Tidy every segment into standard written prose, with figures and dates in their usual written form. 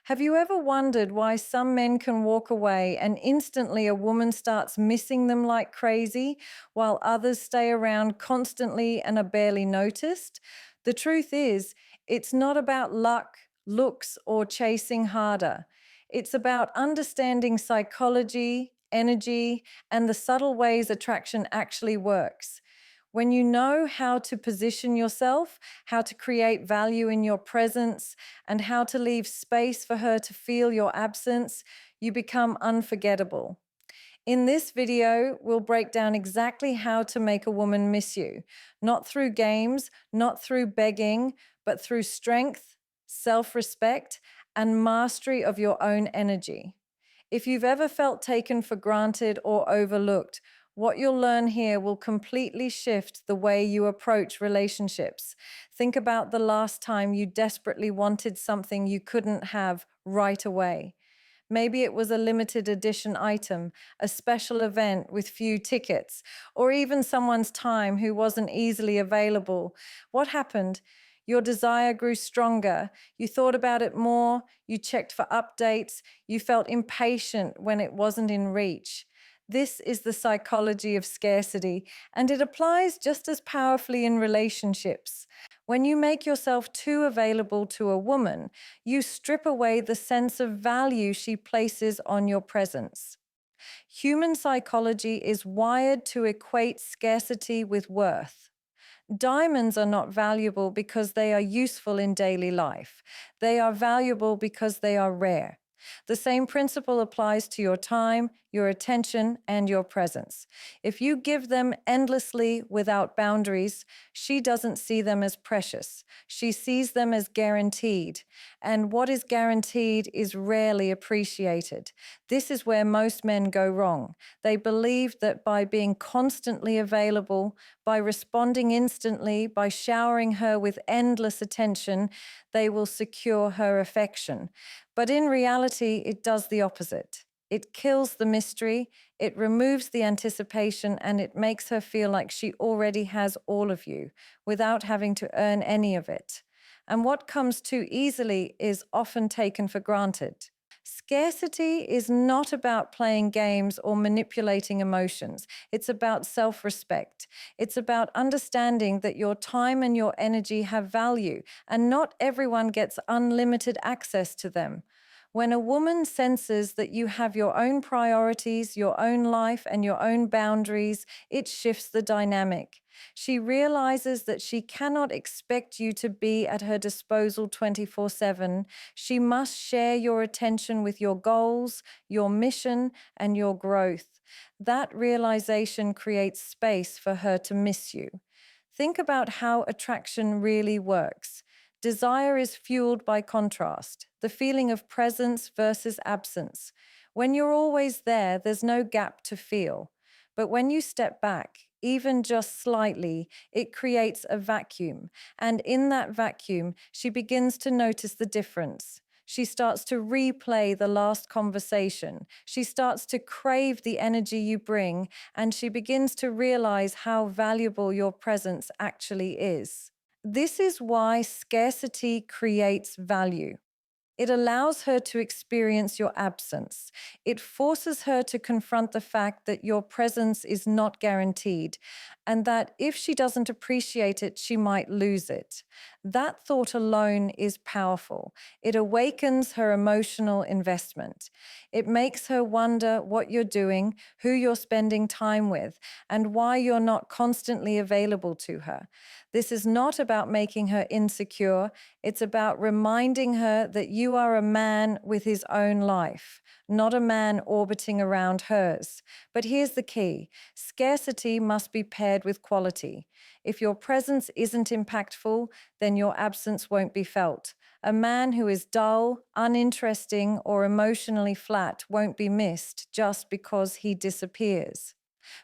Have you ever wondered why some men can walk away and instantly a woman starts missing them like crazy, while others stay around constantly and are barely noticed? The truth is, it's not about luck, looks, or chasing harder. It's about understanding psychology, energy, and the subtle ways attraction actually works. When you know how to position yourself, how to create value in your presence, and how to leave space for her to feel your absence, you become unforgettable. In this video, we'll break down exactly how to make a woman miss you, not through games, not through begging, but through strength, self-respect, and mastery of your own energy. If you've ever felt taken for granted or overlooked, what you'll learn here will completely shift the way you approach relationships. Think about the last time you desperately wanted something you couldn't have right away. Maybe it was a limited edition item, a special event with few tickets, or even someone's time who wasn't easily available. What happened? Your desire grew stronger. You thought about it more. You checked for updates. You felt impatient when it wasn't in reach. This is the psychology of scarcity, and it applies just as powerfully in relationships. When you make yourself too available to a woman, you strip away the sense of value she places on your presence. Human psychology is wired to equate scarcity with worth. Diamonds are not valuable because they are useful in daily life. They are valuable because they are rare. The same principle applies to your time, your attention, and your presence. If you give them endlessly without boundaries, she doesn't see them as precious. She sees them as guaranteed. And what is guaranteed is rarely appreciated. This is where most men go wrong. They believe that by being constantly available, by responding instantly, by showering her with endless attention, they will secure her affection. But in reality, it does the opposite. It kills the mystery, it removes the anticipation, and it makes her feel like she already has all of you without having to earn any of it. And what comes too easily is often taken for granted. Scarcity is not about playing games or manipulating emotions. It's about self-respect. It's about understanding that your time and your energy have value, and not everyone gets unlimited access to them. When a woman senses that you have your own priorities, your own life, and your own boundaries, it shifts the dynamic. She realizes that she cannot expect you to be at her disposal 24/7. She must share your attention with your goals, your mission, and your growth. That realization creates space for her to miss you. Think about how attraction really works. Desire is fueled by contrast, the feeling of presence versus absence. When you're always there, there's no gap to feel. But when you step back, even just slightly, it creates a vacuum. And in that vacuum, she begins to notice the difference. She starts to replay the last conversation. She starts to crave the energy you bring, and she begins to realize how valuable your presence actually is. This is why scarcity creates value. It allows her to experience your absence. It forces her to confront the fact that your presence is not guaranteed, and that if she doesn't appreciate it, she might lose it. That thought alone is powerful. It awakens her emotional investment. It makes her wonder what you're doing, who you're spending time with, and why you're not constantly available to her. This is not about making her insecure. It's about reminding her that you are a man with his own life, not a man orbiting around hers. But here's the key. Scarcity must be paired with quality. If your presence isn't impactful, then your absence won't be felt. A man who is dull, uninteresting, or emotionally flat won't be missed just because he disappears.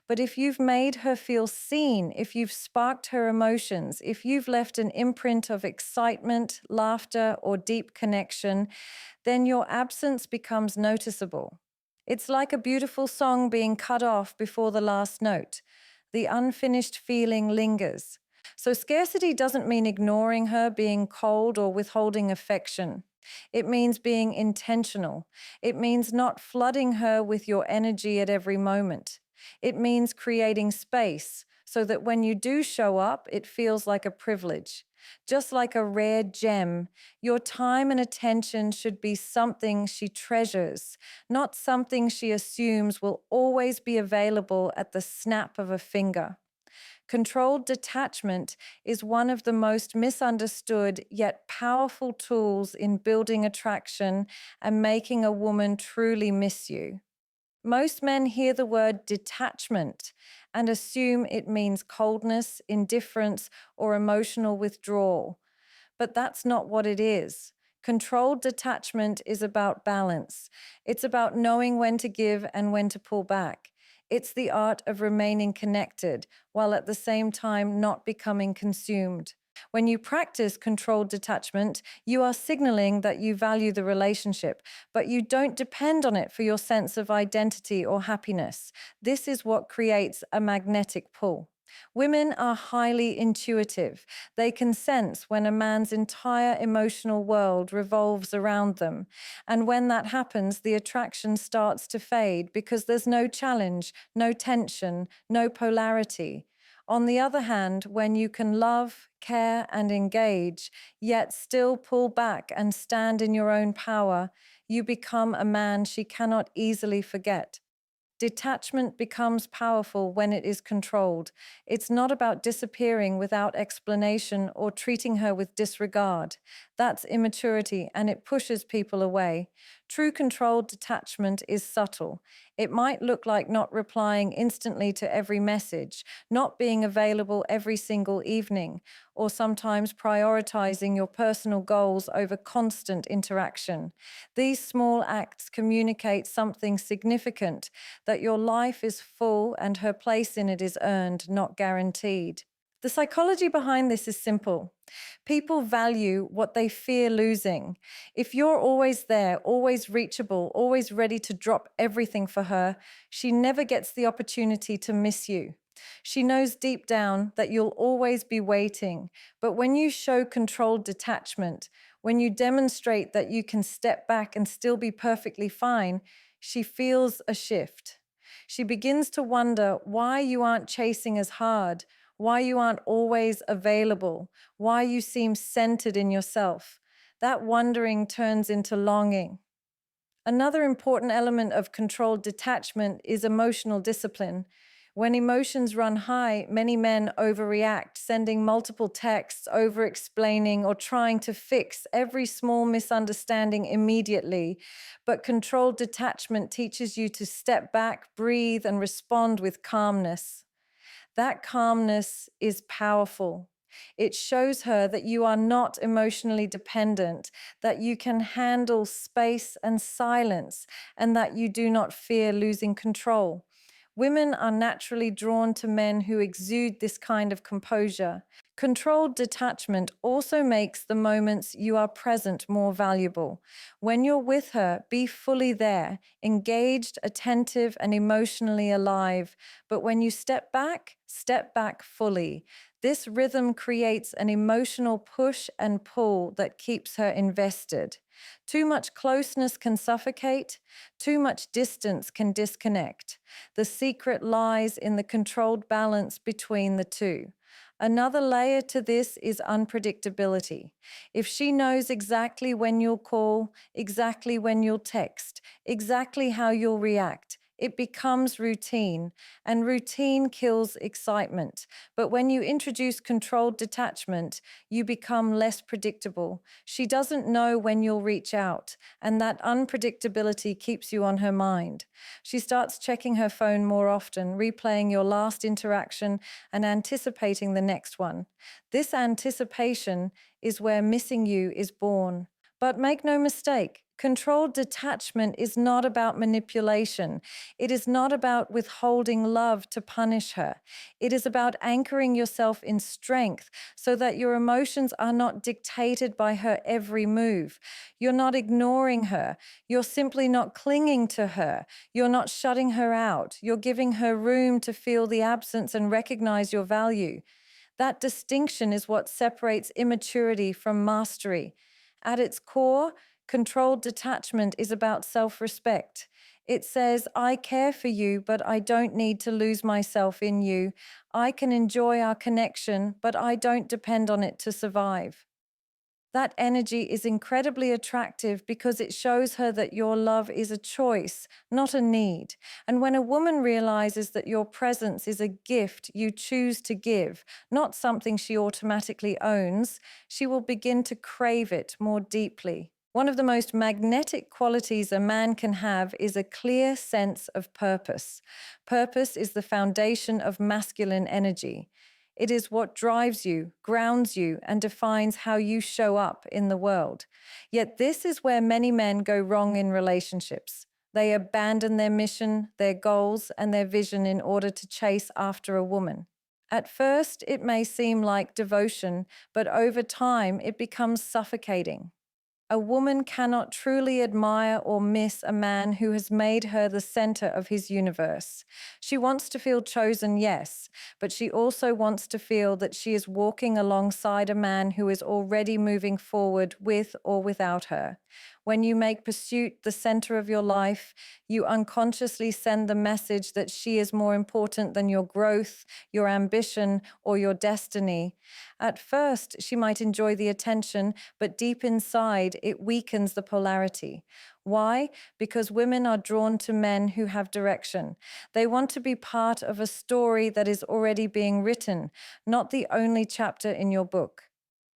But if you've made her feel seen, if you've sparked her emotions, if you've left an imprint of excitement, laughter, or deep connection, then your absence becomes noticeable. It's like a beautiful song being cut off before the last note. The unfinished feeling lingers. So scarcity doesn't mean ignoring her, being cold, or withholding affection. It means being intentional. It means not flooding her with your energy at every moment. It means creating space so that when you do show up, it feels like a privilege. Just like a rare gem, your time and attention should be something she treasures, not something she assumes will always be available at the snap of a finger. Controlled detachment is one of the most misunderstood yet powerful tools in building attraction and making a woman truly miss you. Most men hear the word detachment and assume it means coldness, indifference, or emotional withdrawal. But that's not what it is. Controlled detachment is about balance. It's about knowing when to give and when to pull back. It's the art of remaining connected while at the same time not becoming consumed. When you practice controlled detachment, you are signaling that you value the relationship, but you don't depend on it for your sense of identity or happiness. This is what creates a magnetic pull. Women are highly intuitive. They can sense when a man's entire emotional world revolves around them. And when that happens, the attraction starts to fade because there's no challenge, no tension, no polarity. On the other hand, when you can love, care, and engage, yet still pull back and stand in your own power, you become a man she cannot easily forget. Detachment becomes powerful when it is controlled. It's not about disappearing without explanation or treating her with disregard. That's immaturity and it pushes people away. True controlled detachment is subtle. It might look like not replying instantly to every message, not being available every single evening, or sometimes prioritizing your personal goals over constant interaction. These small acts communicate something significant, that your life is full and her place in it is earned, not guaranteed. The psychology behind this is simple. People value what they fear losing. If you're always there, always reachable, always ready to drop everything for her, she never gets the opportunity to miss you. She knows deep down that you'll always be waiting. But when you show controlled detachment, when you demonstrate that you can step back and still be perfectly fine, she feels a shift. She begins to wonder why you aren't chasing as hard, why you aren't always available, why you seem centered in yourself. That wondering turns into longing. Another important element of controlled detachment is emotional discipline. When emotions run high, many men overreact, sending multiple texts, over-explaining, or trying to fix every small misunderstanding immediately. But controlled detachment teaches you to step back, breathe, and respond with calmness. That calmness is powerful. It shows her that you are not emotionally dependent, that you can handle space and silence, and that you do not fear losing control. Women are naturally drawn to men who exude this kind of composure. Controlled detachment also makes the moments you are present more valuable. When you're with her, be fully there, engaged, attentive, and emotionally alive. But when you step back fully. This rhythm creates an emotional push and pull that keeps her invested. Too much closeness can suffocate, too much distance can disconnect. The secret lies in the controlled balance between the two. Another layer to this is unpredictability. If she knows exactly when you'll call, exactly when you'll text, exactly how you'll react, it becomes routine, and routine kills excitement. But when you introduce controlled detachment, you become less predictable. She doesn't know when you'll reach out, and that unpredictability keeps you on her mind. She starts checking her phone more often, replaying your last interaction and anticipating the next one. This anticipation is where missing you is born. But make no mistake, controlled detachment is not about manipulation. It is not about withholding love to punish her. It is about anchoring yourself in strength so that your emotions are not dictated by her every move. You're not ignoring her. You're simply not clinging to her. You're not shutting her out. You're giving her room to feel the absence and recognize your value. That distinction is what separates immaturity from mastery. At its core, Controlled detachment is about self-respect. It says, I care for you, but I don't need to lose myself in you. I can enjoy our connection, but I don't depend on it to survive. That energy is incredibly attractive because it shows her that your love is a choice, not a need. And when a woman realizes that your presence is a gift you choose to give, not something she automatically owns, she will begin to crave it more deeply. One of the most magnetic qualities a man can have is a clear sense of purpose. Purpose is the foundation of masculine energy. It is what drives you, grounds you, and defines how you show up in the world. Yet this is where many men go wrong in relationships. They abandon their mission, their goals, and their vision in order to chase after a woman. At first, it may seem like devotion, but over time, it becomes suffocating. A woman cannot truly admire or miss a man who has made her the center of his universe. She wants to feel chosen, yes, but she also wants to feel that she is walking alongside a man who is already moving forward with or without her. When you make pursuit the center of your life, you unconsciously send the message that she is more important than your growth, your ambition, or your destiny. At first, she might enjoy the attention, but deep inside, it weakens the polarity. Why? Because women are drawn to men who have direction. They want to be part of a story that is already being written, not the only chapter in your book.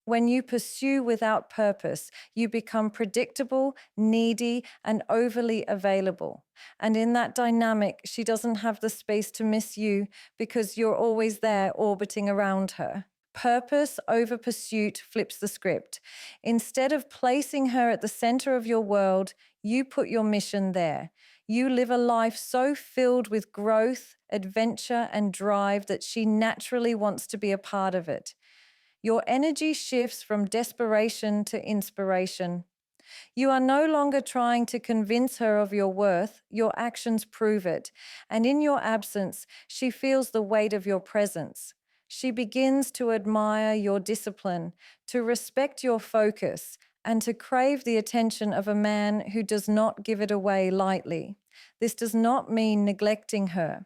When you pursue without purpose, you become predictable, needy, and overly available. And in that dynamic, she doesn't have the space to miss you because you're always there orbiting around her. Purpose over pursuit flips the script. Instead of placing her at the center of your world, you put your mission there. You live a life so filled with growth, adventure, and drive that she naturally wants to be a part of it. Your energy shifts from desperation to inspiration. You are no longer trying to convince her of your worth, your actions prove it. And in your absence, she feels the weight of your presence. She begins to admire your discipline, to respect your focus, and to crave the attention of a man who does not give it away lightly. This does not mean neglecting her.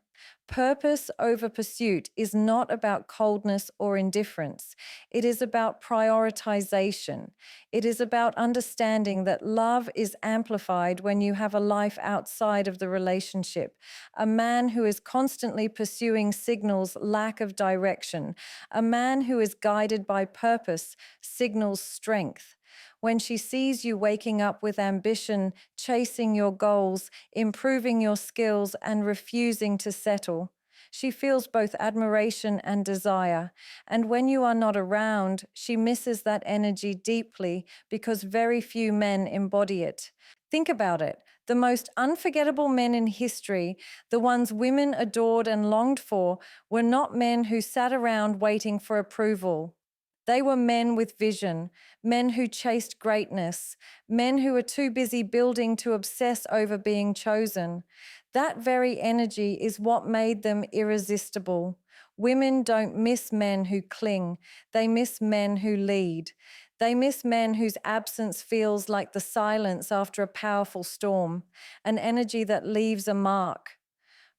Purpose over pursuit is not about coldness or indifference. It is about prioritization. It is about understanding that love is amplified when you have a life outside of the relationship. A man who is constantly pursuing signals lack of direction. A man who is guided by purpose signals strength. When she sees you waking up with ambition, chasing your goals, improving your skills, and refusing to settle, she feels both admiration and desire. And when you are not around, she misses that energy deeply because very few men embody it. Think about it. The most unforgettable men in history, the ones women adored and longed for, were not men who sat around waiting for approval. They were men with vision, men who chased greatness, men who were too busy building to obsess over being chosen. That very energy is what made them irresistible. Women don't miss men who cling, they miss men who lead. They miss men whose absence feels like the silence after a powerful storm, an energy that leaves a mark.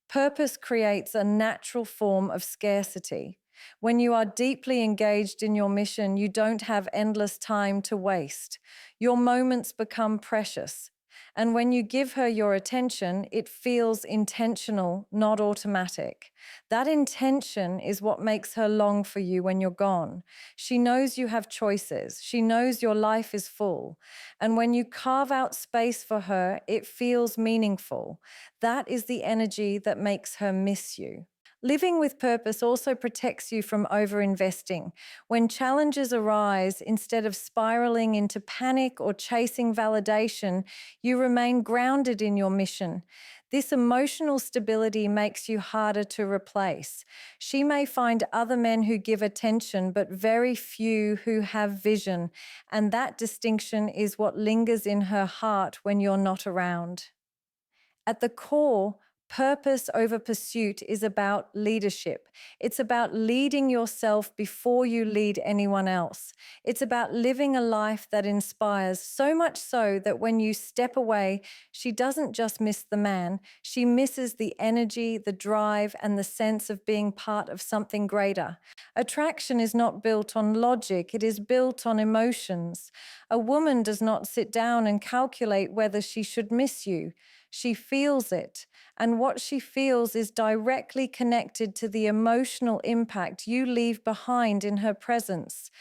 Purpose creates a natural form of scarcity. When you are deeply engaged in your mission, you don't have endless time to waste. Your moments become precious. And when you give her your attention, it feels intentional, not automatic. That intention is what makes her long for you when you're gone. She knows you have choices. She knows your life is full. And when you carve out space for her, it feels meaningful. That is the energy that makes her miss you. Living with purpose also protects you from overinvesting. When challenges arise, instead of spiraling into panic or chasing validation, you remain grounded in your mission. This emotional stability makes you harder to replace. She may find other men who give attention, but very few who have vision, and that distinction is what lingers in her heart when you're not around. At the core, Purpose over pursuit is about leadership. It's about leading yourself before you lead anyone else. It's about living a life that inspires, so much so that when you step away, she doesn't just miss the man, she misses the energy, the drive, and the sense of being part of something greater. Attraction is not built on logic, it is built on emotions. A woman does not sit down and calculate whether she should miss you. She feels it. And what she feels is directly connected to the emotional impact you leave behind in her presence.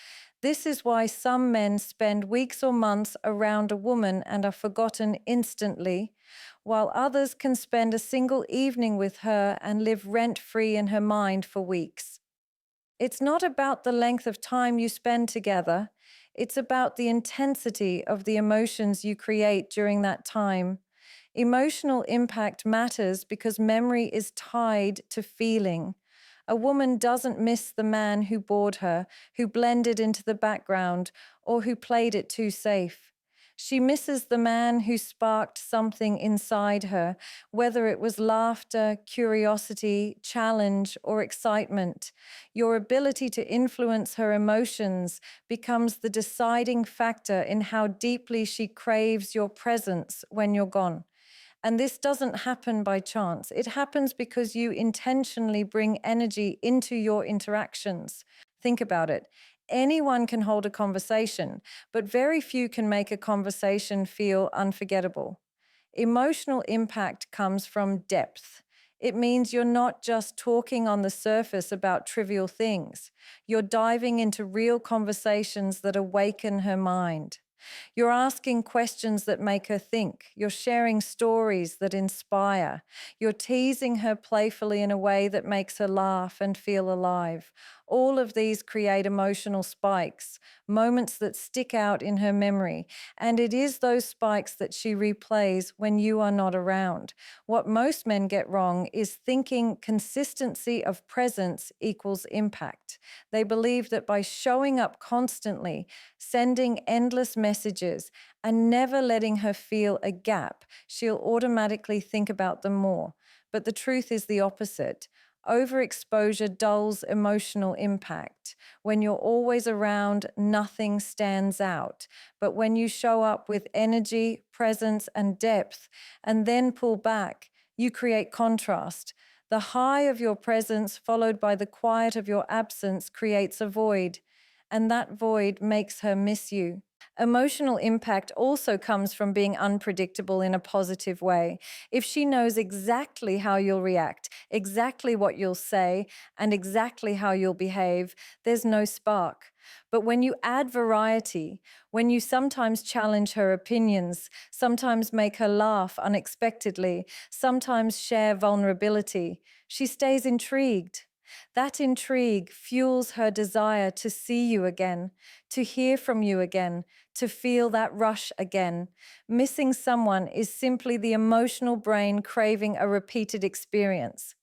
This is why some men spend weeks or months around a woman and are forgotten instantly, while others can spend a single evening with her and live rent-free in her mind for weeks. It's not about the length of time you spend together. It's about the intensity of the emotions you create during that time. Emotional impact matters because memory is tied to feeling. A woman doesn't miss the man who bored her, who blended into the background, or who played it too safe. She misses the man who sparked something inside her, whether it was laughter, curiosity, challenge, or excitement. Your ability to influence her emotions becomes the deciding factor in how deeply she craves your presence when you're gone. And this doesn't happen by chance. It happens because you intentionally bring energy into your interactions. Think about it. Anyone can hold a conversation, but very few can make a conversation feel unforgettable. Emotional impact comes from depth. It means you're not just talking on the surface about trivial things. You're diving into real conversations that awaken her mind. You're asking questions that make her think. You're sharing stories that inspire. You're teasing her playfully in a way that makes her laugh and feel alive. All of these create emotional spikes, moments that stick out in her memory. And it is those spikes that she replays when you are not around. What most men get wrong is thinking consistency of presence equals impact. They believe that by showing up constantly, sending endless messages, and never letting her feel a gap, she'll automatically think about them more. But the truth is the opposite. Overexposure dulls emotional impact. When you're always around, nothing stands out. But when you show up with energy, presence, and depth, and then pull back, you create contrast. The high of your presence, followed by the quiet of your absence, creates a void, and that void makes her miss you. Emotional impact also comes from being unpredictable in a positive way. If she knows exactly how you'll react, exactly what you'll say, and exactly how you'll behave, there's no spark. But when you add variety, when you sometimes challenge her opinions, sometimes make her laugh unexpectedly, sometimes share vulnerability, she stays intrigued. That intrigue fuels her desire to see you again, to hear from you again, to feel that rush again. Missing someone is simply the emotional brain craving a repeated experience.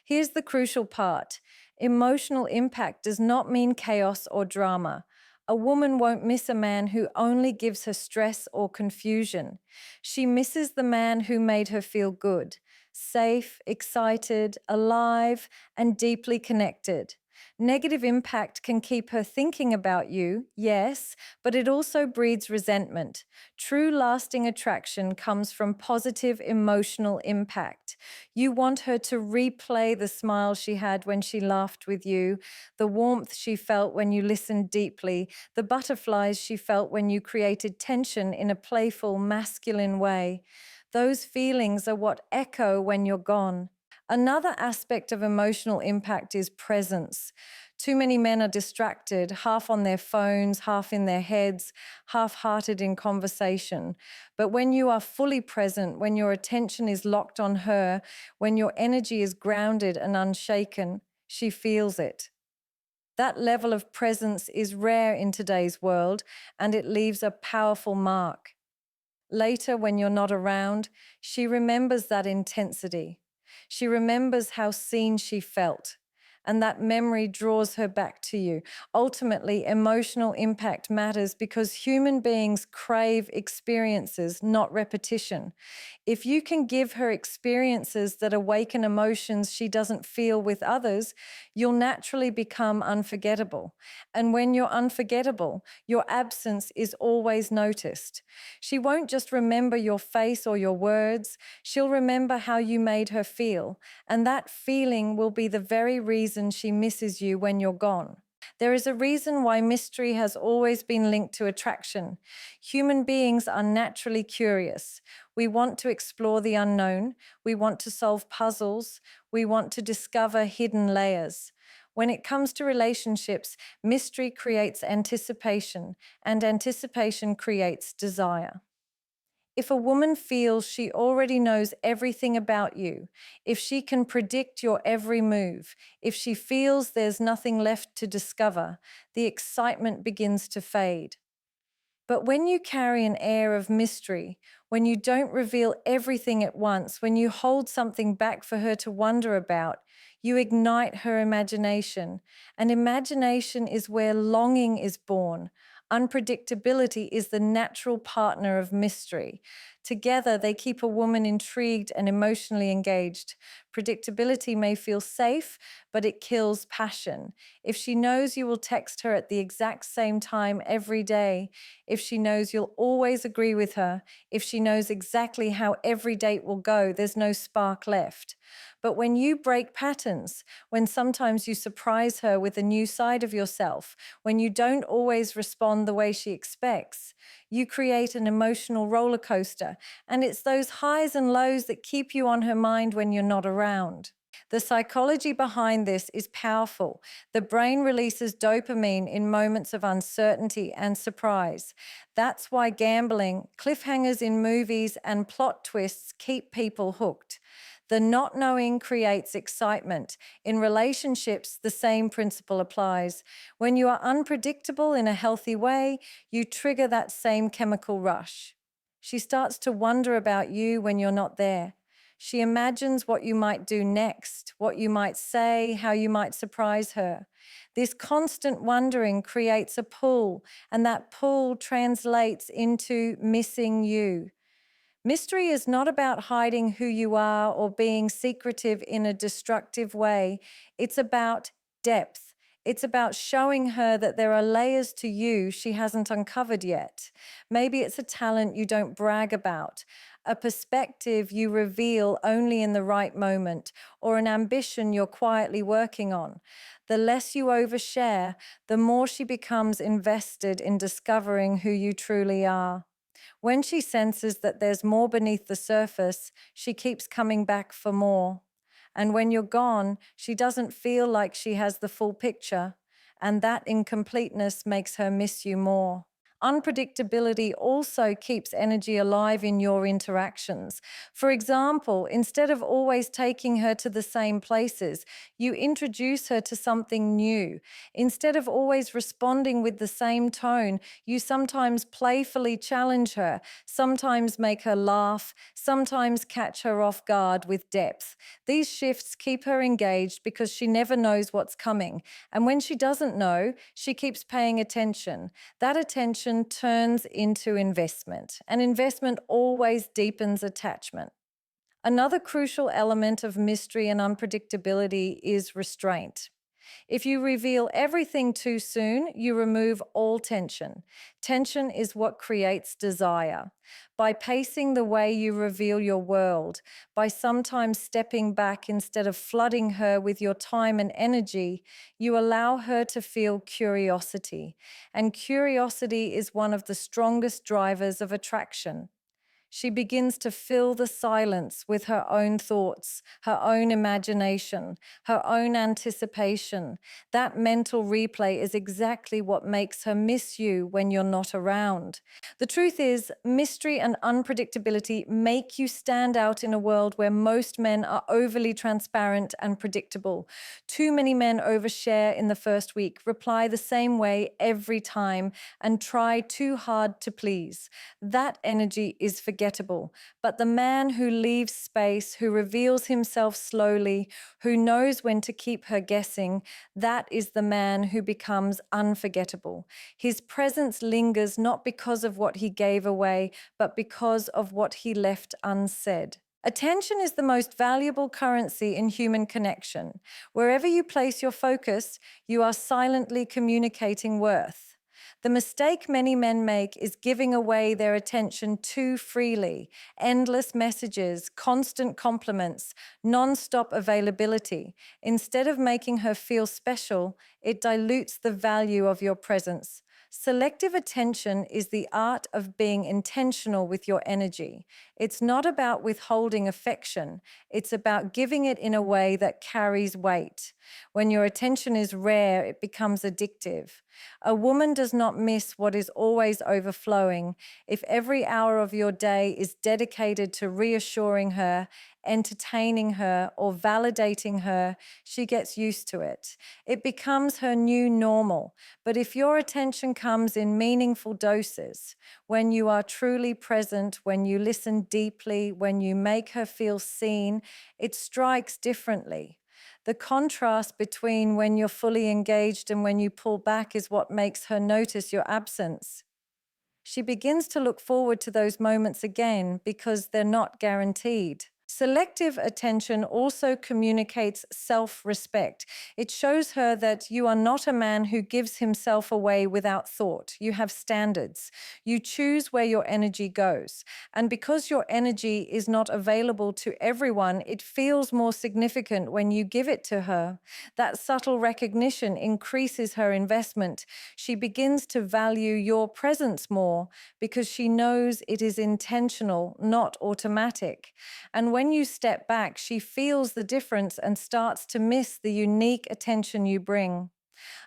Here's the crucial part. Emotional impact does not mean chaos or drama. A woman won't miss a man who only gives her stress or confusion. She misses the man who made her feel good, safe, excited, alive, and deeply connected. Negative impact can keep her thinking about you, yes, but it also breeds resentment. True lasting attraction comes from positive emotional impact. You want her to replay the smile she had when she laughed with you, the warmth she felt when you listened deeply, the butterflies she felt when you created tension in a playful, masculine way. Those feelings are what echo when you're gone. Another aspect of emotional impact is presence. Too many men are distracted, half on their phones, half in their heads, half-hearted in conversation. But when you are fully present, when your attention is locked on her, when your energy is grounded and unshaken, she feels it. That level of presence is rare in today's world, and it leaves a powerful mark. Later, when you're not around, she remembers that intensity. She remembers how seen she felt. and that memory draws her back to you. Ultimately, emotional impact matters because human beings crave experiences, not repetition. If you can give her experiences that awaken emotions she doesn't feel with others, you'll naturally become unforgettable. And when you're unforgettable, your absence is always noticed. She won't just remember your face or your words, she'll remember how you made her feel. And that feeling will be the very reason she misses you when you're gone. There is a reason why mystery has always been linked to attraction. Human beings are naturally curious. We want to explore the unknown. We want to solve puzzles. We want to discover hidden layers. When it comes to relationships, mystery creates anticipation, and anticipation creates desire. If a woman feels she already knows everything about you, if she can predict your every move, if she feels there's nothing left to discover, the excitement begins to fade. But when you carry an air of mystery, when you don't reveal everything at once, when you hold something back for her to wonder about, you ignite her imagination. And imagination is where longing is born. Unpredictability is the natural partner of mystery. Together, they keep a woman intrigued and emotionally engaged. Predictability may feel safe, but it kills passion. If she knows you will text her at the exact same time every day, if she knows you'll always agree with her, if she knows exactly how every date will go, there's no spark left. But when you break patterns, when sometimes you surprise her with a new side of yourself, when you don't always respond the way she expects, you create an emotional roller coaster, and it's those highs and lows that keep you on her mind when you're not around. The psychology behind this is powerful. The brain releases dopamine in moments of uncertainty and surprise. That's why gambling, cliffhangers in movies, and plot twists keep people hooked. The not knowing creates excitement. In relationships, the same principle applies. When you are unpredictable in a healthy way, you trigger that same chemical rush. She starts to wonder about you when you're not there. She imagines what you might do next, what you might say, how you might surprise her. This constant wondering creates a pull, and that pull translates into missing you. Mystery is not about hiding who you are or being secretive in a destructive way. It's about depth. It's about showing her that there are layers to you she hasn't uncovered yet. Maybe it's a talent you don't brag about, a perspective you reveal only in the right moment, or an ambition you're quietly working on. The less you overshare, the more she becomes invested in discovering who you truly are. When she senses that there's more beneath the surface, she keeps coming back for more. And when you're gone, she doesn't feel like she has the full picture, and that incompleteness makes her miss you more. Unpredictability also keeps energy alive in your interactions. For example, instead of always taking her to the same places, you introduce her to something new. Instead of always responding with the same tone, you sometimes playfully challenge her, sometimes make her laugh, sometimes catch her off guard with depth. These shifts keep her engaged because she never knows what's coming. And when she doesn't know, she keeps paying attention. That attention turns into investment, and investment always deepens attachment. Another crucial element of mystery and unpredictability is restraint. If you reveal everything too soon, you remove all tension. Tension is what creates desire. By pacing the way you reveal your world, by sometimes stepping back instead of flooding her with your time and energy, you allow her to feel curiosity. And curiosity is one of the strongest drivers of attraction. She begins to fill the silence with her own thoughts, her own imagination, her own anticipation. That mental replay is exactly what makes her miss you when you're not around. The truth is, mystery and unpredictability make you stand out in a world where most men are overly transparent and predictable. Too many men overshare in the first week, reply the same way every time, and try too hard to please. That energy is forgettable. unforgettable. But the man who leaves space, who reveals himself slowly, who knows when to keep her guessing, that is the man who becomes unforgettable. His presence lingers not because of what he gave away, but because of what he left unsaid. Attention is the most valuable currency in human connection. Wherever you place your focus, you are silently communicating worth. The mistake many men make is giving away their attention too freely. Endless messages, constant compliments, non-stop availability. Instead of making her feel special, it dilutes the value of your presence. Selective attention is the art of being intentional with your energy. It's not about withholding affection. It's about giving it in a way that carries weight. When your attention is rare, it becomes addictive. A woman does not miss what is always overflowing. If every hour of your day is dedicated to reassuring her, entertaining her, or validating her, she gets used to it. It becomes her new normal. But if your attention comes in meaningful doses, when you are truly present, when you listen deeply, when you make her feel seen, it strikes differently. The contrast between when you're fully engaged and when you pull back is what makes her notice your absence. She begins to look forward to those moments again because they're not guaranteed. Selective attention also communicates self-respect. It shows her that you are not a man who gives himself away without thought. You have standards. You choose where your energy goes. And because your energy is not available to everyone, it feels more significant when you give it to her. That subtle recognition increases her investment. She begins to value your presence more because she knows it is intentional, not automatic. And when you step back, she feels the difference and starts to miss the unique attention you bring.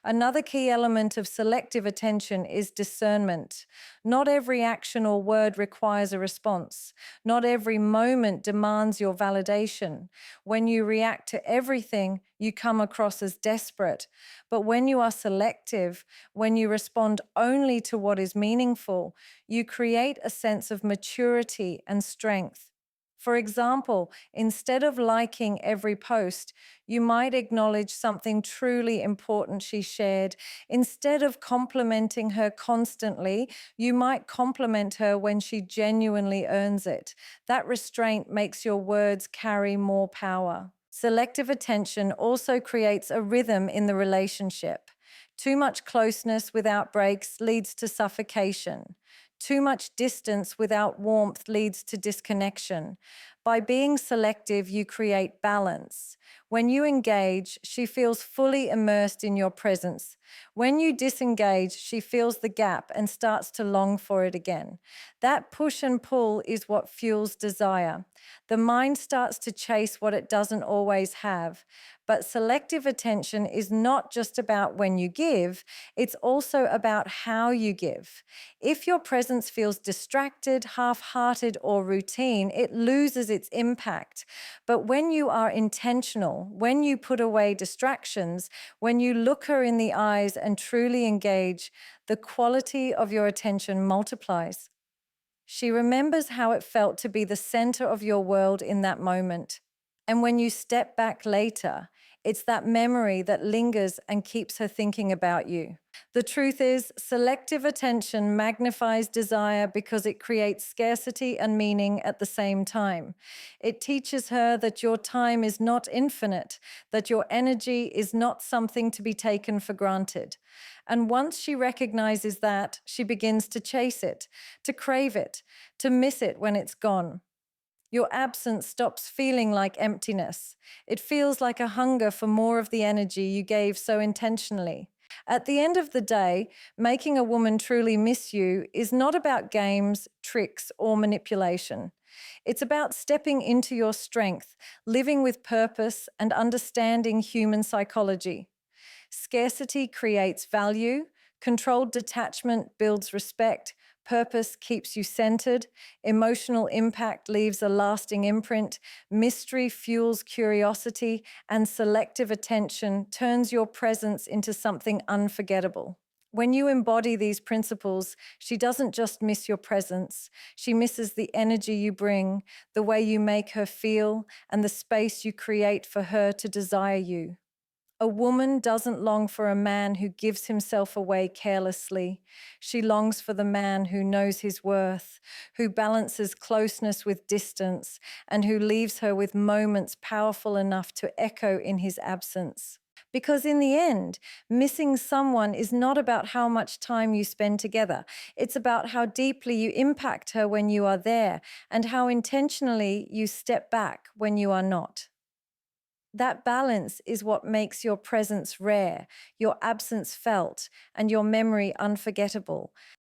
Another key element of selective attention is discernment. Not every action or word requires a response. Not every moment demands your validation. When you react to everything, you come across as desperate. But when you are selective, when you respond only to what is meaningful, you create a sense of maturity and strength. For example, instead of liking every post, you might acknowledge something truly important she shared. Instead of complimenting her constantly, you might compliment her when she genuinely earns it. That restraint makes your words carry more power. Selective attention also creates a rhythm in the relationship. Too much closeness without breaks leads to suffocation. Too much distance without warmth leads to disconnection. By being selective, you create balance. When you engage, she feels fully immersed in your presence. When you disengage, she feels the gap and starts to long for it again. That push and pull is what fuels desire. The mind starts to chase what it doesn't always have. But selective attention is not just about when you give, it's also about how you give. If your presence feels distracted, half-hearted, or routine, it loses its impact. But when you are intentional, when you put away distractions, when you look her in the eyes and truly engage, the quality of your attention multiplies. She remembers how it felt to be the center of your world in that moment. And when you step back later, it's that memory that lingers and keeps her thinking about you. The truth is, selective attention magnifies desire because it creates scarcity and meaning at the same time. It teaches her that your time is not infinite, that your energy is not something to be taken for granted. And once she recognizes that, she begins to chase it, to crave it, to miss it when it's gone. Your absence stops feeling like emptiness. It feels like a hunger for more of the energy you gave so intentionally. At the end of the day, making a woman truly miss you is not about games, tricks, or manipulation. It's about stepping into your strength, living with purpose, and understanding human psychology. Scarcity creates value, controlled detachment builds respect, purpose keeps you centered, emotional impact leaves a lasting imprint, mystery fuels curiosity, and selective attention turns your presence into something unforgettable. When you embody these principles, she doesn't just miss your presence. She misses the energy you bring, the way you make her feel, and the space you create for her to desire you. A woman doesn't long for a man who gives himself away carelessly. She longs for the man who knows his worth, who balances closeness with distance, and who leaves her with moments powerful enough to echo in his absence. Because in the end, missing someone is not about how much time you spend together. It's about how deeply you impact her when you are there and how intentionally you step back when you are not. That balance is what makes your presence rare, your absence felt, and your memory unforgettable.